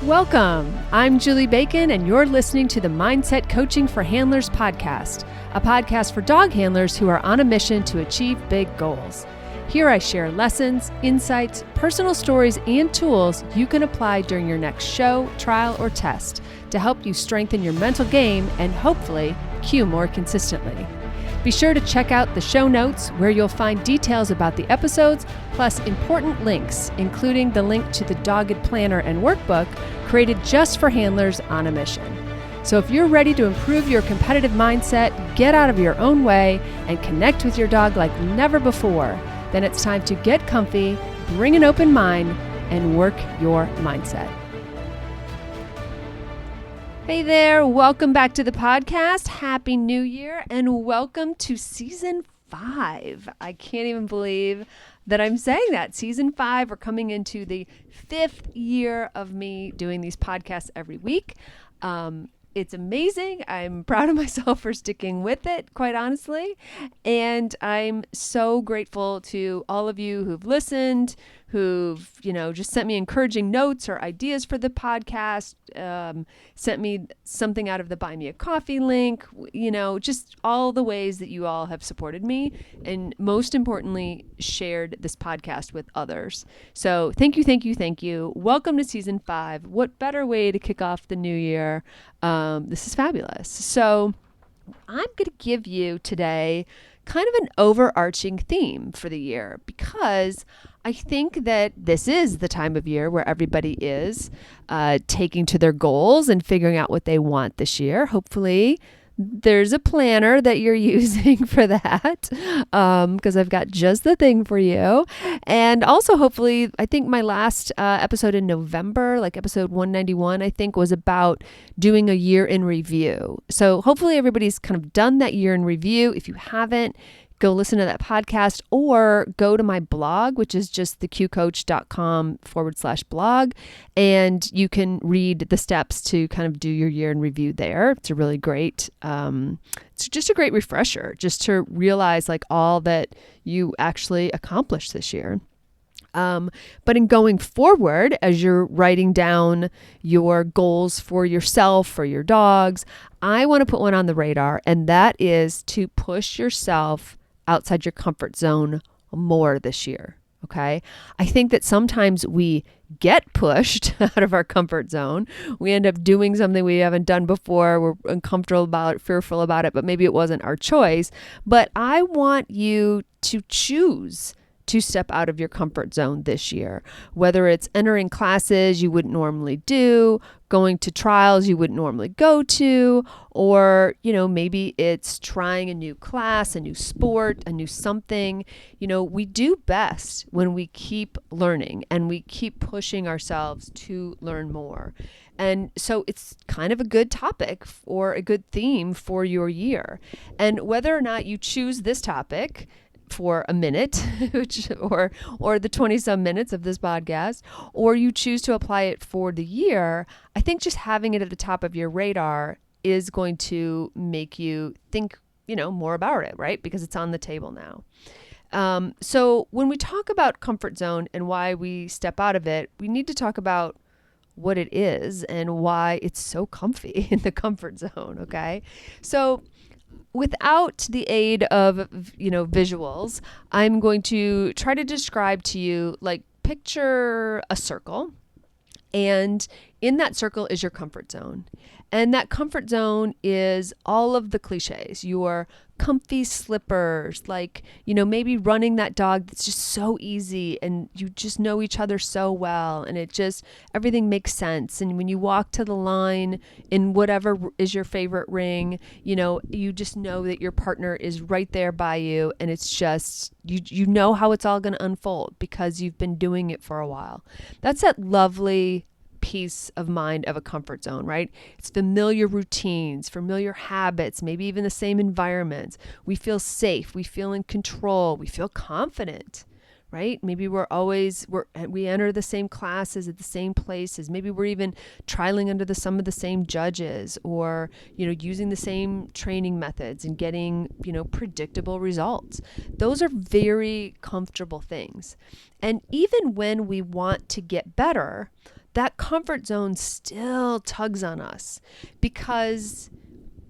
Welcome. I'm Julie Bacon, and you're listening to the Mindset Coaching for Handlers podcast, a podcast for dog handlers who are on a mission to achieve big goals. Here I share lessons, insights, personal stories, and tools you can apply during your next show, trial, or test to help you strengthen your mental game and hopefully cue more consistently. Be sure to check out the show notes where you'll find details about the episodes, plus important links, including the link to the Dogged Planner and Workbook created just for handlers on a mission. So if you're ready to improve your competitive mindset, get out of your own way, and connect with your dog like never before, then it's time to get comfy, bring an open mind, and work your mindset. Hey there, welcome back to the podcast. Happy New Year and welcome to Season 5. I can't even believe that I'm saying that. Season 5, we're coming into the 5th year of me doing these podcasts every week. It's amazing. I'm proud of myself for sticking with it, quite honestly. And I'm so grateful to all of you who've listened, who've, just sent me encouraging notes or ideas for the podcast, sent me something out of the Buy Me a Coffee link, just all the ways that you all have supported me. And most importantly, shared this podcast with others. So thank you, thank you, thank you. Welcome to Season 5. What better way to kick off the new year? This is fabulous. So I'm going to give you today kind of an overarching theme for the year because I think that this is the time of year where everybody is taking to their goals and figuring out what they want this year. Hopefully there's a planner that you're using for that because I've got just the thing for you. And also hopefully, I think my last episode in November, like episode 191, I think was about doing a year in review. So hopefully everybody's kind of done that year in review. If you haven't, go listen to that podcast or go to my blog, which is just theqcoach.com/blog. And you can read the steps to kind of do your year in review there. It's a really great, it's just a great refresher just to realize like all that you actually accomplished this year. But in going forward, as you're writing down your goals for yourself, for your dogs, I want to put one on the radar, and that is to push yourself outside your comfort zone more this year. Okay. I think that sometimes we get pushed out of our comfort zone. We end up doing something we haven't done before. We're uncomfortable about it, fearful about it, but maybe it wasn't our choice. But I want you to choose to step out of your comfort zone this year, whether it's entering classes you wouldn't normally do, going to trials you wouldn't normally go to, or, maybe it's trying a new class, a new sport, a new something. We do best when we keep learning and we keep pushing ourselves to learn more. And so it's kind of a good topic or a good theme for your year. And whether or not you choose this topic for a minute, or the 20 some minutes of this podcast, or you choose to apply it for the year, I think just having it at the top of your radar is going to make you think, more about it, right? Because it's on the table now. So when we talk about comfort zone and why we step out of it, we need to talk about what it is and why it's so comfy in the comfort zone. Okay. So without the aid of, visuals, I'm going to try to describe to you, like, picture a circle, and in that circle is your comfort zone. And that comfort zone is all of the cliches, your comfy slippers, like, maybe running that dog that's just so easy and you just know each other so well and everything makes sense. And when you walk to the line in whatever is your favorite ring, you just know that your partner is right there by you, and it's just, you know how it's all going to unfold because you've been doing it for a while. That's that lovely peace of mind of a comfort zone, right? It's familiar routines, familiar habits, maybe even the same environments. We feel safe. We feel in control. We feel confident, right? Maybe we enter the same classes at the same places. Maybe we're even trialing under some of the same judges, or, using the same training methods and getting, predictable results. Those are very comfortable things. And even when we want to get better, that comfort zone still tugs on us because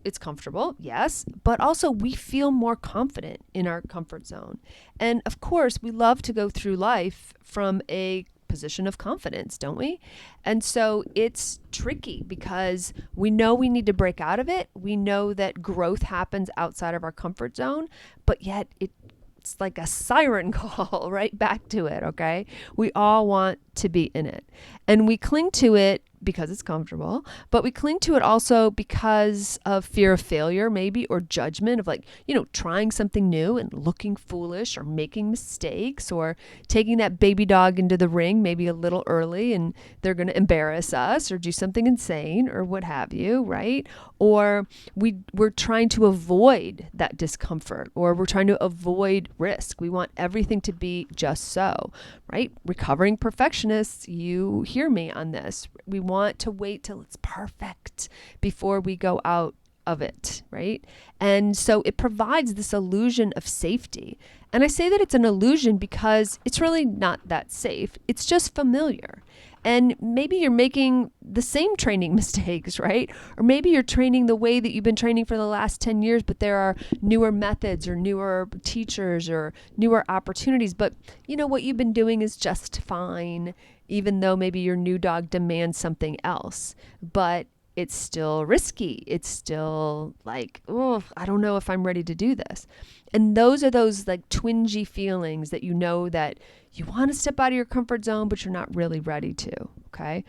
it's comfortable, yes, but also we feel more confident in our comfort zone. And of course, we love to go through life from a position of confidence, don't we? And so it's tricky because we know we need to break out of it. We know that growth happens outside of our comfort zone, but yet it's like a siren call right back to it, okay? We all want to be in it. And we cling to it because it's comfortable, but we cling to it also because of fear of failure, maybe, or judgment of like, trying something new and looking foolish or making mistakes or taking that baby dog into the ring maybe a little early and they're going to embarrass us or do something insane or what have you, right? Or we're trying to avoid that discomfort or we're trying to avoid risk. We want everything to be just so, right? Recovering perfectionists, you hear me on this. We want to wait till it's perfect before we go out of it, right? And so it provides this illusion of safety. And I say that it's an illusion because it's really not that safe. It's just familiar. And maybe you're making the same training mistakes, right? Or maybe you're training the way that you've been training for the last 10 years, but there are newer methods or newer teachers or newer opportunities. But what you've been doing is just fine, even though maybe your new dog demands something else. But it's still risky. It's still like, oh, I don't know if I'm ready to do this. And those are those like twingy feelings that that you want to step out of your comfort zone, but you're not really ready to, okay?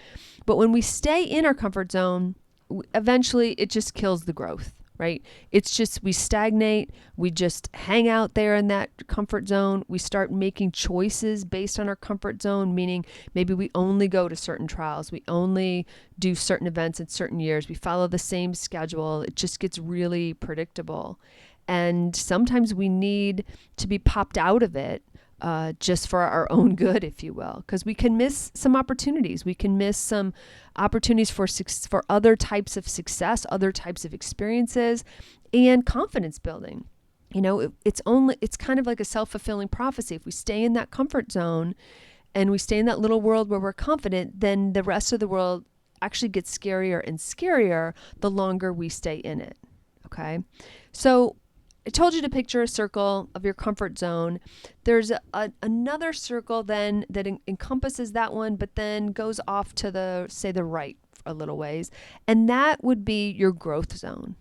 But when we stay in our comfort zone, eventually it just kills the growth, right? It's just, we stagnate, we just hang out there in that comfort zone. We start making choices based on our comfort zone, meaning maybe we only go to certain trials, we only do certain events in certain years, we follow the same schedule. It just gets really predictable. And sometimes we need to be popped out of it just for our own good, if you will, because we can miss some opportunities. We can miss some opportunities for other types of success, other types of experiences, and confidence building. It's kind of like a self-fulfilling prophecy. If we stay in that comfort zone and we stay in that little world where we're confident, then the rest of the world actually gets scarier and scarier the longer we stay in it. Okay, so I told you to picture a circle of your comfort zone. There's another circle then that encompasses that one, but then goes off to the right a little ways. And that would be your growth zone.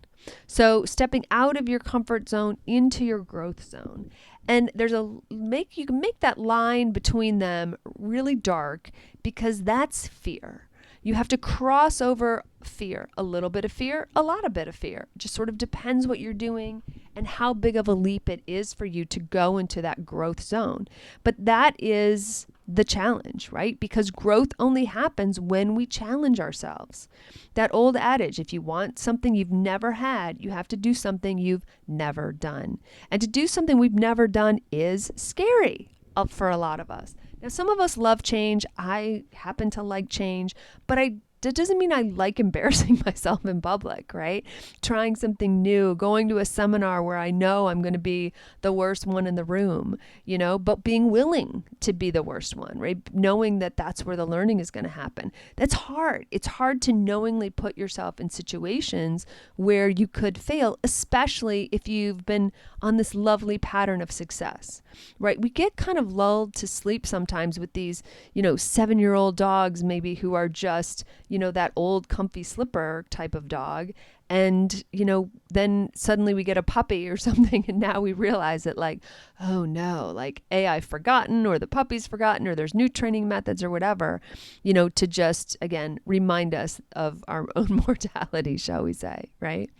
So stepping out of your comfort zone into your growth zone. And you can make that line between them really dark because that's fear. You have to cross over fear, a little bit of fear, a lot of bit of fear. It just sort of depends what you're doing and how big of a leap it is for you to go into that growth zone. But that is the challenge, right? Because growth only happens when we challenge ourselves. That old adage, if you want something you've never had, you have to do something you've never done. And to do something we've never done is scary for a lot of us. Now, some of us love change. I happen to like change, but that doesn't mean I like embarrassing myself in public, right? Trying something new, going to a seminar where I know I'm going to be the worst one in the room, but being willing to be the worst one, right? Knowing that that's where the learning is going to happen. That's hard. It's hard to knowingly put yourself in situations where you could fail, especially if you've been on this lovely pattern of success, right? We get kind of lulled to sleep sometimes with these, 7-year-old dogs maybe who are just, that old comfy slipper type of dog. And, then suddenly we get a puppy or something. And now we realize that oh no, I've forgotten or the puppy's forgotten or there's new training methods or whatever, to just, again, remind us of our own mortality, shall we say, right?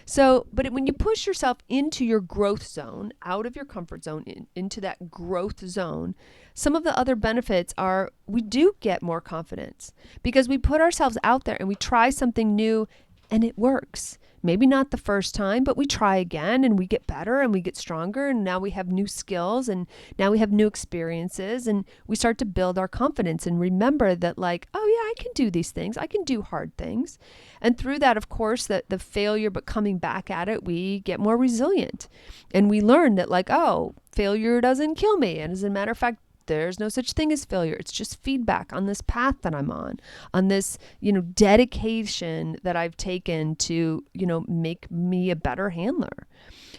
So, but when you push yourself into your growth zone, out of your comfort zone, into that growth zone, some of the other benefits are we do get more confidence because we put ourselves out there and we try something new and it works. Maybe not the first time, but we try again and we get better and we get stronger. And now we have new skills and now we have new experiences and we start to build our confidence and remember that oh yeah, I can do these things. I can do hard things. And through that, of course, the failure, but coming back at it, we get more resilient and we learn that oh, failure doesn't kill me. And as a matter of fact, there's no such thing as failure. It's just feedback on this path that I'm on this, dedication that I've taken to, make me a better handler.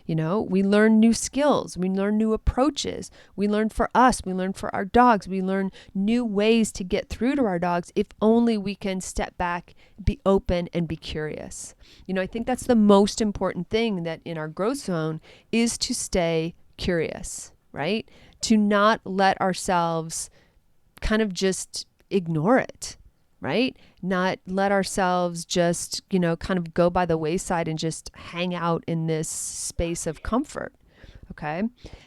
We learn new skills. We learn new approaches. We learn for us. We learn for our dogs. We learn new ways to get through to our dogs if only we can step back, be open, and be curious. I think that's the most important thing that in our growth zone is to stay curious, right? To not let ourselves kind of just ignore it, right? Not let ourselves just, kind of go by the wayside and just hang out in this space of comfort. Okay.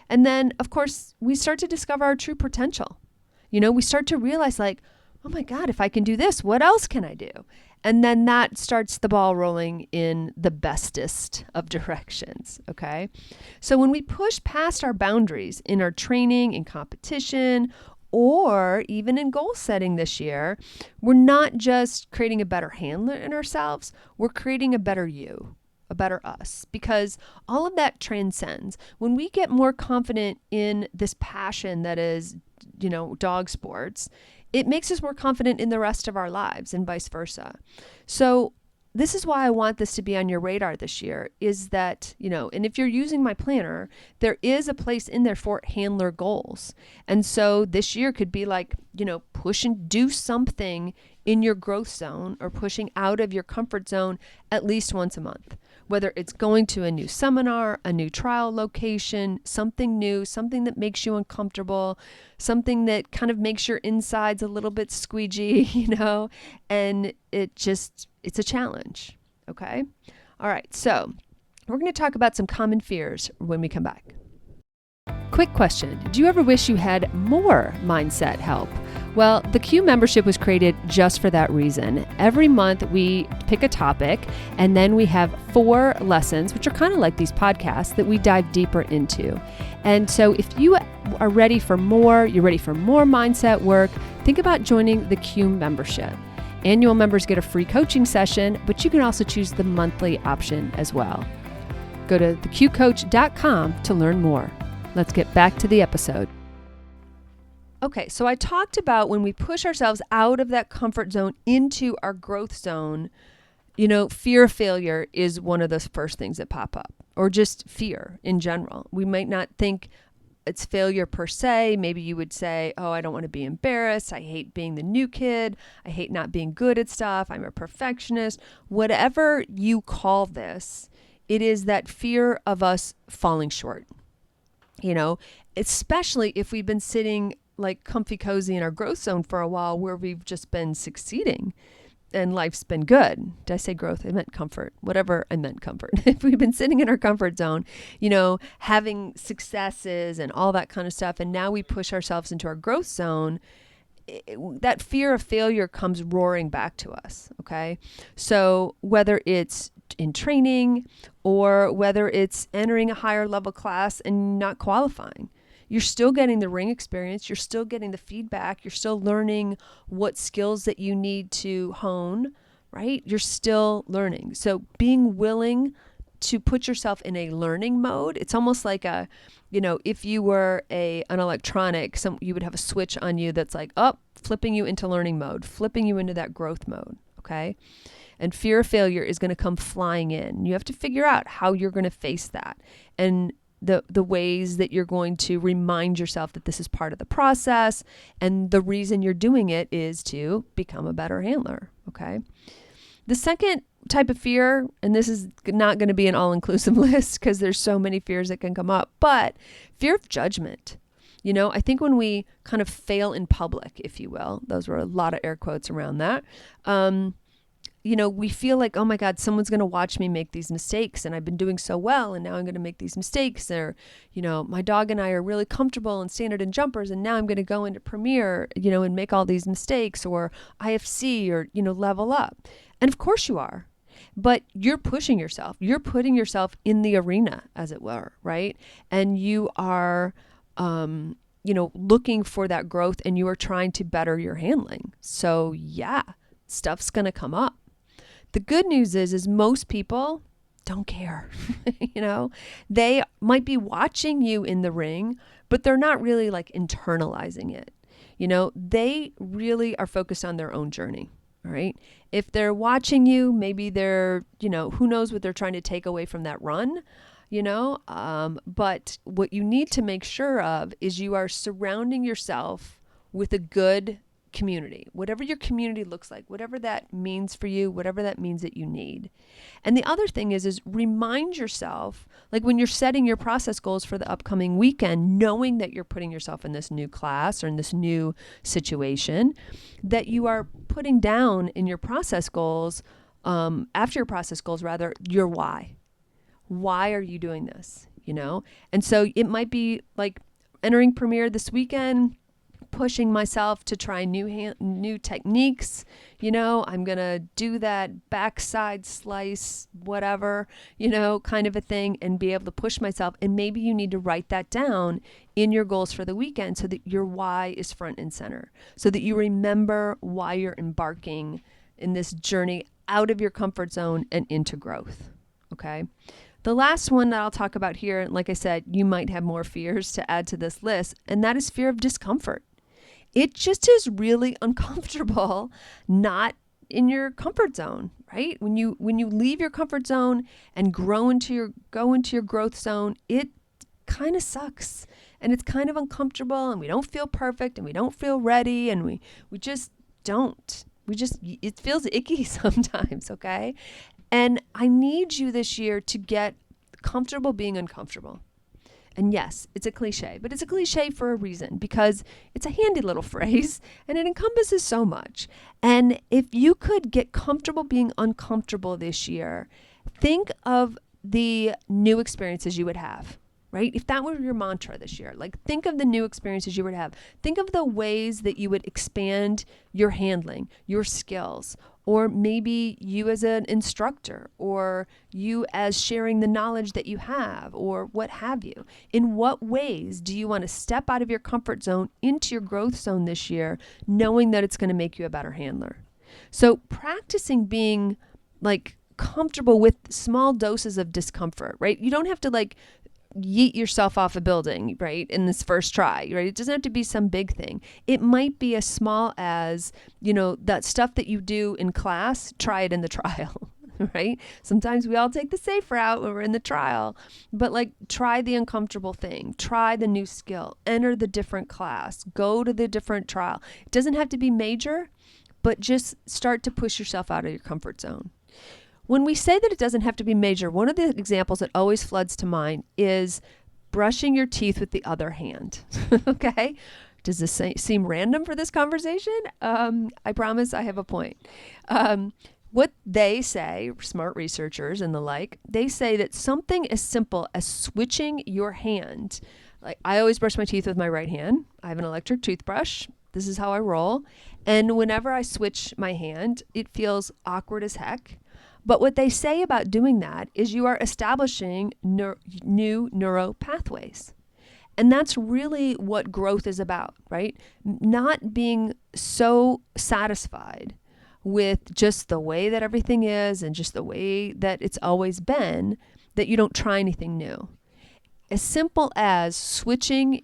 And then, of course, we start to discover our true potential. We start to realize like, oh my God, if I can do this, what else can I do? And then that starts the ball rolling in the bestest of directions. Okay. So when we push past our boundaries in our training, in competition, or even in goal setting this year, we're not just creating a better handler in ourselves, we're creating a better you, a better us, because all of that transcends. When we get more confident in this passion that is, dog sports, it makes us more confident in the rest of our lives and vice versa. So this is why I want this to be on your radar this year, is that, and if you're using my planner, there is a place in there for handler goals. And so this year could be like, push and do something in your growth zone or pushing out of your comfort zone at least once a month. Whether it's going to a new seminar, a new trial location, something new, something that makes you uncomfortable, something that kind of makes your insides a little bit squeegee, and it's a challenge. Okay. All right. So we're going to talk about some common fears when we come back. Quick question. Do you ever wish you had more mindset help? Well, the Q membership was created just for that reason. Every month we pick a topic and then we have 4 lessons, which are kind of like these podcasts, that we dive deeper into. And so if you are ready for more, you're ready for more mindset work, think about joining the Q membership. Annual members get a free coaching session, but you can also choose the monthly option as well. Go to theqcoach.com to learn more. Let's get back to the episode. Okay, so I talked about when we push ourselves out of that comfort zone into our growth zone, fear of failure is one of the first things that pop up, or just fear in general. We might not think it's failure per se. Maybe you would say, oh, I don't want to be embarrassed. I hate being the new kid. I hate not being good at stuff. I'm a perfectionist. Whatever you call this, it is that fear of us falling short. Especially if we've been sitting like comfy cozy in our growth zone for a while where we've just been succeeding and life's been good. Did I say growth? I meant comfort. Whatever, I meant comfort. If we've been sitting in our comfort zone, having successes and all that kind of stuff, and now we push ourselves into our growth zone, that fear of failure comes roaring back to us. Okay. So whether it's in training or whether it's entering a higher level class and not qualifying, you're still getting the ring experience. You're still getting the feedback. You're still learning what skills that you need to hone, right? You're still learning. So being willing to put yourself in a learning mode, it's almost like if you were an electronic, you would have a switch on you that's like, flipping you into learning mode, flipping you into that growth mode. Okay. And fear of failure is going to come flying in. You have to figure out how you're going to face that and the ways that you're going to remind yourself that this is part of the process. And the reason you're doing it is to become a better handler. Okay. The second type of fear, and this is not going to be an all-inclusive list because there's so many fears that can come up, but fear of judgment. I think when we kind of fail in public, if you will, those were a lot of air quotes around that, we feel like, oh my God, someone's going to watch me make these mistakes and I've been doing so well and now I'm going to make these mistakes. Or, my dog and I are really comfortable in standard and jumpers and now I'm going to go into Premier, and make all these mistakes, or IFC, or, level up. And of course you are, but you're pushing yourself. You're putting yourself in the arena, as it were, right? And you are, looking for that growth and you are trying to better your handling. So yeah, stuff's going to come up. The good news is most people don't care. You know, they might be watching you in the ring, but they're not really like internalizing it. You know, they really are focused on their own journey. All right. If they're watching you, maybe they're, you know, who knows what they're trying to take away from that run, you know, but what you need to make sure of is you are surrounding yourself with a good community, whatever your community looks like, whatever that means for you, whatever that means that you need. And the other thing is remind yourself, like when you're setting your process goals for the upcoming weekend, knowing that you're putting yourself in this new class or in this new situation, that you are putting down in your process goals, after your process goals rather, your why. Why are you doing this? You know? And so it might be like entering Premier this weekend, pushing myself to try new techniques. You know, I'm going to do that backside slice, whatever, you know, kind of a thing, and be able to push myself. And maybe you need to write that down in your goals for the weekend so that your why is front and center, so that you remember why you're embarking in this journey out of your comfort zone and into growth. Okay. The last one that I'll talk about here, like I said, you might have more fears to add to this list, and that is fear of discomfort. It just is really uncomfortable not in your comfort zone, right? When you leave your comfort zone and go into your growth zone, it kind of sucks and it's kind of uncomfortable, and we don't feel perfect and we don't feel ready, and we just don't. It feels icky sometimes, okay? And I need you this year to get comfortable being uncomfortable. And yes, it's a cliche, but it's a cliche for a reason, because it's a handy little phrase and it encompasses so much. And if you could get comfortable being uncomfortable this year, think of the new experiences you would have, right? If that were your mantra this year, like think of the new experiences you would have. Think of the ways that you would expand your handling, your skills, or maybe you as an instructor, or you as sharing the knowledge that you have, or what have you. In what ways do you want to step out of your comfort zone into your growth zone this year, knowing that it's going to make you a better handler? So practicing being like comfortable with small doses of discomfort, right? You don't have to like yeet yourself off a building, right, in this first try, right? It doesn't have to be some big thing. It might be as small as, you know, that stuff that you do in class, try it in the trial, right? Sometimes we all take the safe route when we're in the trial, but like try the uncomfortable thing, try the new skill, enter the different class, go to the different trial. It doesn't have to be major, but just start to push yourself out of your comfort zone. When we say that it doesn't have to be major, one of the examples that always floods to mind is brushing your teeth with the other hand. Okay? Does this seem random for this conversation? I promise I have a point. What they say, smart researchers and the like, they say that something as simple as switching your hand, like I always brush my teeth with my right hand. I have an electric toothbrush. This is how I roll. And whenever I switch my hand, it feels awkward as heck. But what they say about doing that is you are establishing new neural pathways. And that's really what growth is about, right? Not being so satisfied with just the way that everything is and just the way that it's always been that you don't try anything new. As simple as switching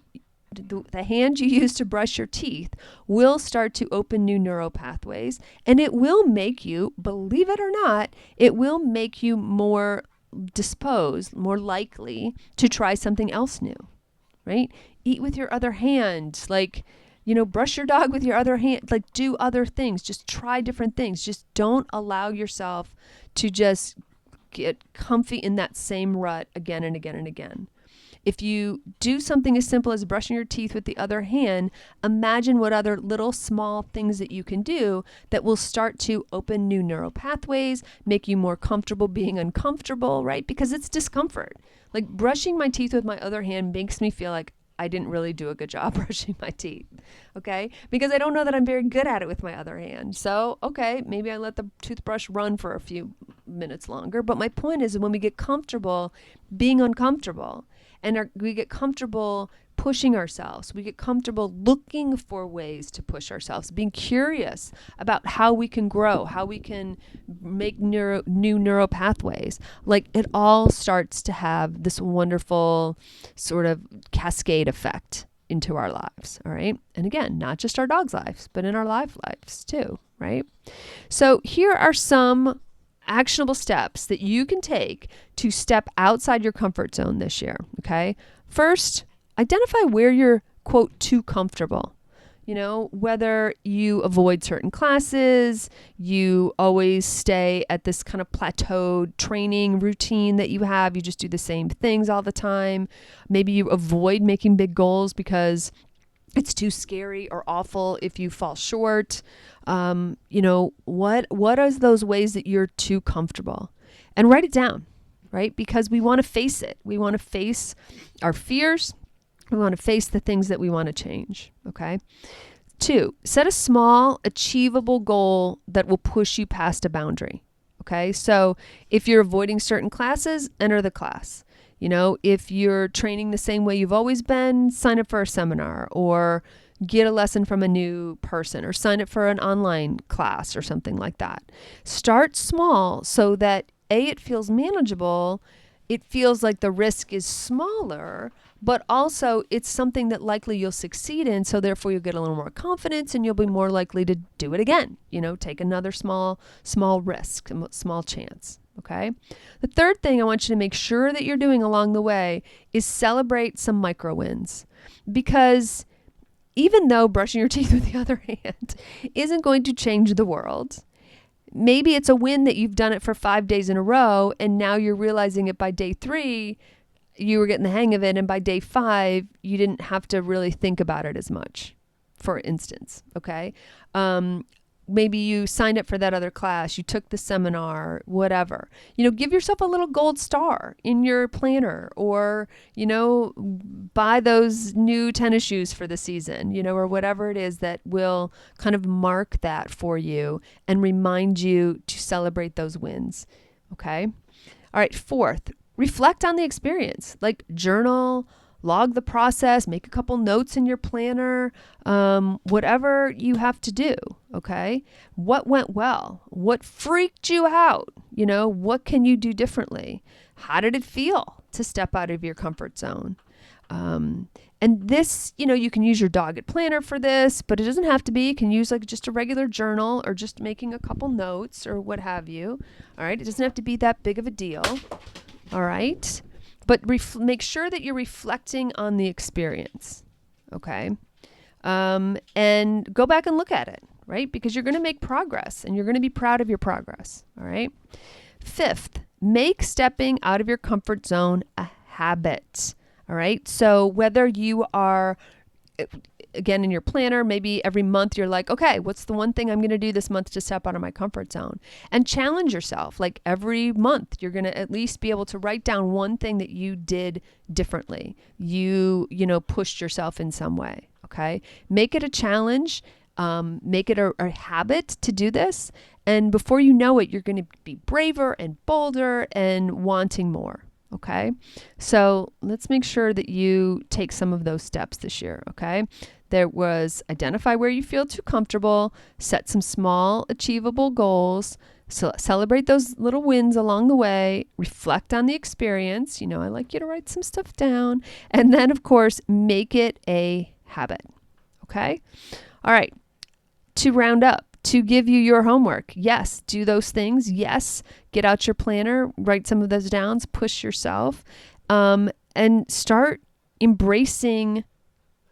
the hand you use to brush your teeth will start to open new neural pathways, and it will make you, believe it or not, it will make you more disposed, more likely to try something else new, right? Eat with your other hand, like, you know, brush your dog with your other hand, like do other things, just try different things. Just don't allow yourself to just get comfy in that same rut again and again and again. If you do something as simple as brushing your teeth with the other hand, imagine what other little small things that you can do that will start to open new neural pathways, make you more comfortable being uncomfortable, right? Because it's discomfort. Like brushing my teeth with my other hand makes me feel like I didn't really do a good job brushing my teeth, okay? Because I don't know that I'm very good at it with my other hand. So, okay, maybe I let the toothbrush run for a few minutes longer. But my point is when we get comfortable being uncomfortable, and we get comfortable pushing ourselves. We get comfortable looking for ways to push ourselves, being curious about how we can grow, how we can make new neural pathways. Like, it all starts to have this wonderful sort of cascade effect into our lives. All right. And again, not just our dogs' lives, but in our lives too. Right. So here are some actionable steps that you can take to step outside your comfort zone this year. Okay. First, identify where you're, quote, too comfortable. You know, whether you avoid certain classes, you always stay at this kind of plateaued training routine that you have. You just do the same things all the time. Maybe you avoid making big goals because it's too scary or awful if you fall short. You know, what are those ways that you're too comfortable? And write it down, right? Because we want to face it. We want to face our fears. We want to face the things that we want to change, okay? 2, set a small, achievable goal that will push you past a boundary, okay? So if you're avoiding certain classes, enter the class. You know, if you're training the same way you've always been, sign up for a seminar or get a lesson from a new person or sign up for an online class or something like that. Start small so that A, it feels manageable, it feels like the risk is smaller, but also it's something that likely you'll succeed in. So therefore you'll get a little more confidence and you'll be more likely to do it again. You know, take another small risk, small chance. Okay. The third thing I want you to make sure that you're doing along the way is celebrate some micro wins, because even though brushing your teeth with the other hand isn't going to change the world, maybe it's a win that you've done it for 5 days in a row and now you're realizing it by day 3, you were getting the hang of it, and by day 5, you didn't have to really think about it as much, for instance, okay? Maybe you signed up for that other class, you took the seminar, whatever. You know, give yourself a little gold star in your planner, or, you know, buy those new tennis shoes for the season, you know, or whatever it is that will kind of mark that for you and remind you to celebrate those wins, okay? All right, 4th, reflect on the experience, like journal, log the process, make a couple notes in your planner, whatever you have to do, okay? What went well? What freaked you out? You know, what can you do differently? How did it feel to step out of your comfort zone? And this, you know, you can use your Dogged planner for this, but it doesn't have to be. You can use like just a regular journal or just making a couple notes or what have you. All right. It doesn't have to be that big of a deal. All right. But make sure that you're reflecting on the experience. Okay. And go back and look at it, right? Because you're going to make progress and you're going to be proud of your progress. All right. 5th, make stepping out of your comfort zone a habit. All right. So whether you are, again, in your planner, maybe every month you're like, okay, what's the one thing I'm going to do this month to step out of my comfort zone? And challenge yourself. Like every month, you're going to at least be able to write down one thing that you did differently. You know, pushed yourself in some way. Okay. Make it a challenge. Make it a habit to do this. And before you know it, you're going to be braver and bolder and wanting more. Okay. So let's make sure that you take some of those steps this year. Okay. There was identify where you feel too comfortable, set some small achievable goals, so celebrate those little wins along the way, reflect on the experience. You know, I like you to write some stuff down, and then of course, make it a habit. Okay. All right. To round up, to give you your homework. Yes, do those things. Yes, get out your planner, write some of those down, push yourself, and start embracing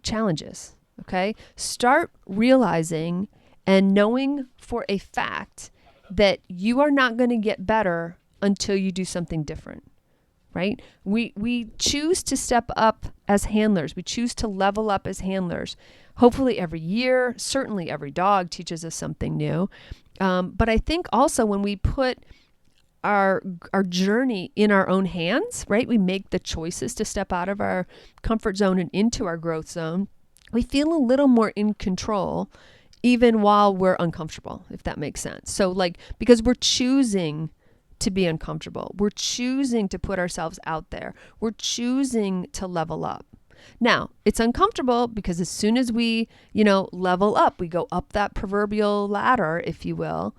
challenges, okay? Start realizing and knowing for a fact that you are not going to get better until you do something different, right? We choose to step up as handlers. We choose to level up as handlers. Hopefully every year, certainly every dog teaches us something new. But I think also when we put our journey in our own hands, right? We make the choices to step out of our comfort zone and into our growth zone. We feel a little more in control even while we're uncomfortable, if that makes sense. So like, because we're choosing to be uncomfortable. We're choosing to put ourselves out there. We're choosing to level up. Now, it's uncomfortable because as soon as we, level up, we go up that proverbial ladder, if you will.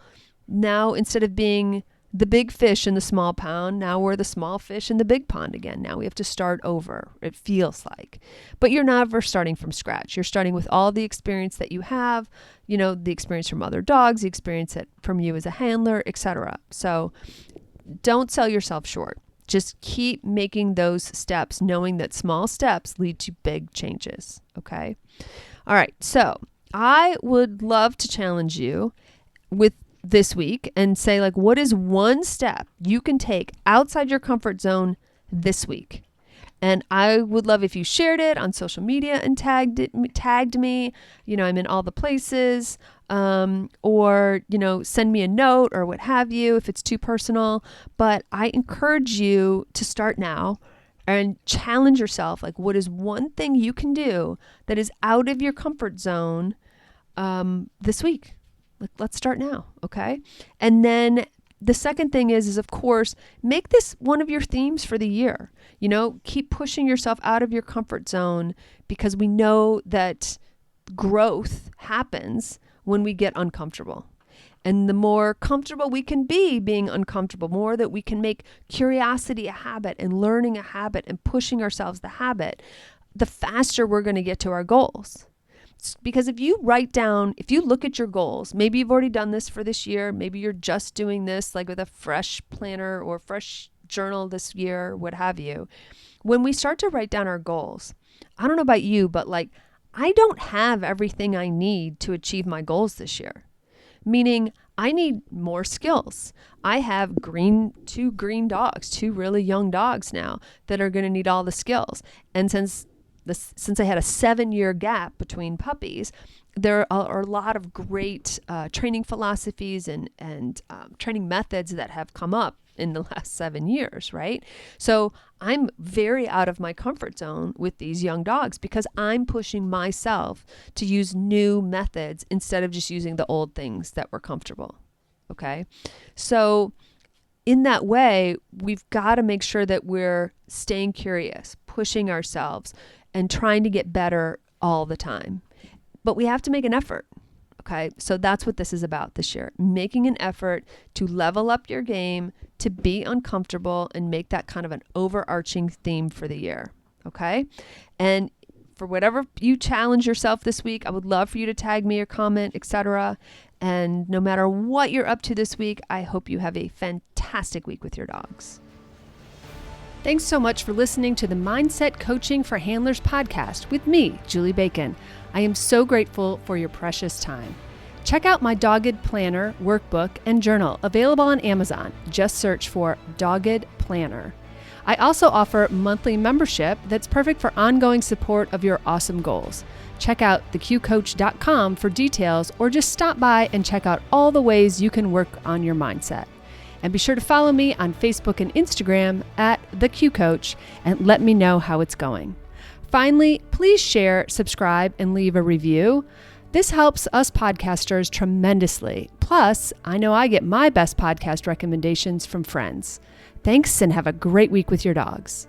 Now, instead of being the big fish in the small pond, now we're the small fish in the big pond again. Now we have to start over, it feels like. But you're never starting from scratch. You're starting with all the experience that you have, the experience from other dogs, the experience from you as a handler, etc. So don't sell yourself short. Just keep making those steps, knowing that small steps lead to big changes, okay? All right, so I would love to challenge you with this week and say, like, what is one step you can take outside your comfort zone this week? And I would love if you shared it on social media and tagged me. I'm in all the places, or send me a note or what have you if it's too personal. But I encourage you to start now and challenge yourself. Like, what is one thing you can do that is out of your comfort zone this week? Like, let's start now, okay? And then the second thing is of course, make this one of your themes for the year. Keep pushing yourself out of your comfort zone, because we know that growth happens when we get uncomfortable. And the more comfortable we can be being uncomfortable, more that we can make curiosity a habit and learning a habit and pushing ourselves the habit, the faster we're going to get to our goals. Because if you look at your goals, maybe you've already done this for this year, maybe you're just doing this like with a fresh planner or fresh journal this year, what have you. When we start to write down our goals, I don't know about you, but I don't have everything I need to achieve my goals this year. Meaning I need more skills. I have two green dogs, two really young dogs now that are going to need all the skills. And since I had a 7-year gap between puppies, there are a lot of great training philosophies and training methods that have come up in the last 7 years, right? So I'm very out of my comfort zone with these young dogs because I'm pushing myself to use new methods instead of just using the old things that were comfortable, okay? So in that way, we've got to make sure that we're staying curious, pushing ourselves, and trying to get better all the time. But we have to make an effort, okay? So that's what this is about this year, making an effort to level up your game, to be uncomfortable, and make that kind of an overarching theme for the year, okay? And for whatever you challenge yourself this week, I would love for you to tag me or comment, etc. And no matter what you're up to this week, I hope you have a fantastic week with your dogs. Thanks so much for listening to the Mindset Coaching for Handlers podcast with me, Julie Bacon. I am so grateful for your precious time. Check out my Dogged Planner, workbook, and journal available on Amazon. Just search for Dogged Planner. I also offer monthly membership that's perfect for ongoing support of your awesome goals. Check out theqcoach.com for details, or just stop by and check out all the ways you can work on your mindset. And be sure to follow me on Facebook and Instagram at theqcoach and let me know how it's going. Finally, please share, subscribe, and leave a review. This helps us podcasters tremendously. Plus, I know I get my best podcast recommendations from friends. Thanks, and have a great week with your dogs.